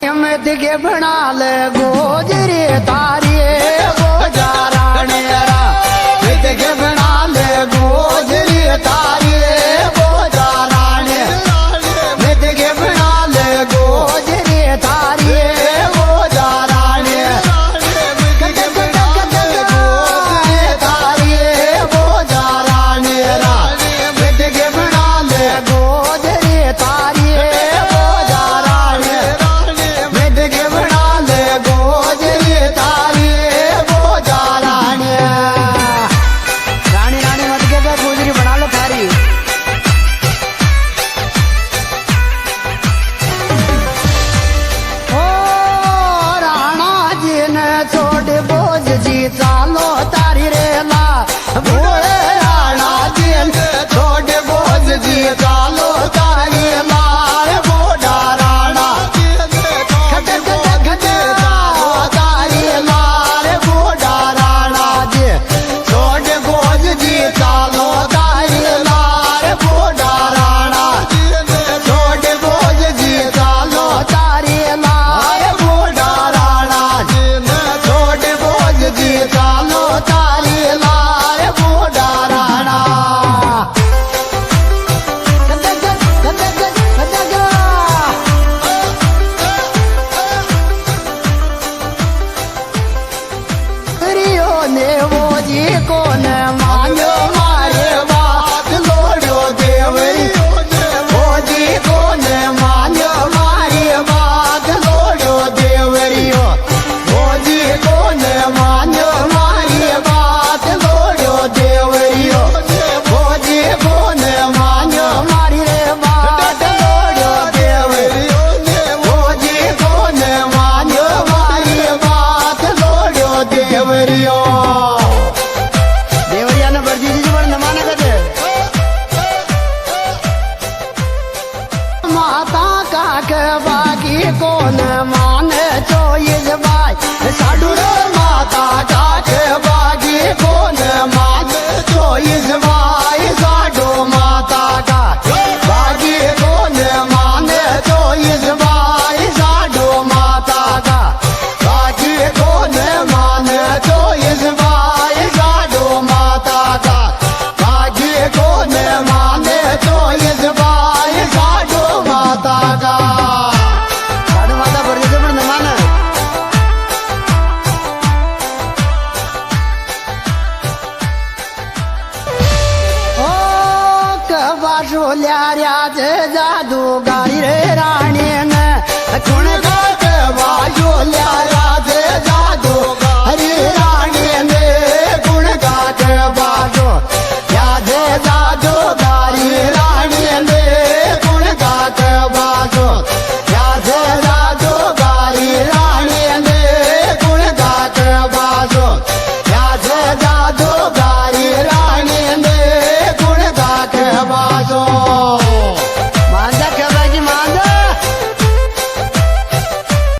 दिखे बना ले गोजरे तारिये गोजाराने दिखे बना ले गोजरे तारिये गोजाराने दिखे बना ले गोजरे तारिये गोजाराने तारिये गोजाराने दिखे बना ले गोजरे तारिये चालो तारी रेला भोले राणा जी छोटे बोझ जी चालो तारी लाल बोडा राणा तारी लाल बोडा राणा जी छोटे बोझ जी चालो तारी लाल बोडा राणा छोटे बोझ जी चालो तारी लाल बोडा राणा छोटे बोझ जी चालो तारी लाल बोडा राणा ने वो जी को न मानो मारे बात लोड़ो देवरी वो जी को न मानो मारे बात लोड़ो देवरी वो जी को न मानो मारे बात लोड़ो देवरी वो जी को न मानो मारी बात लोड़ो देवरी वो जी को न मानो मारी बात लोड़ो देवरी माता का बाकी कौन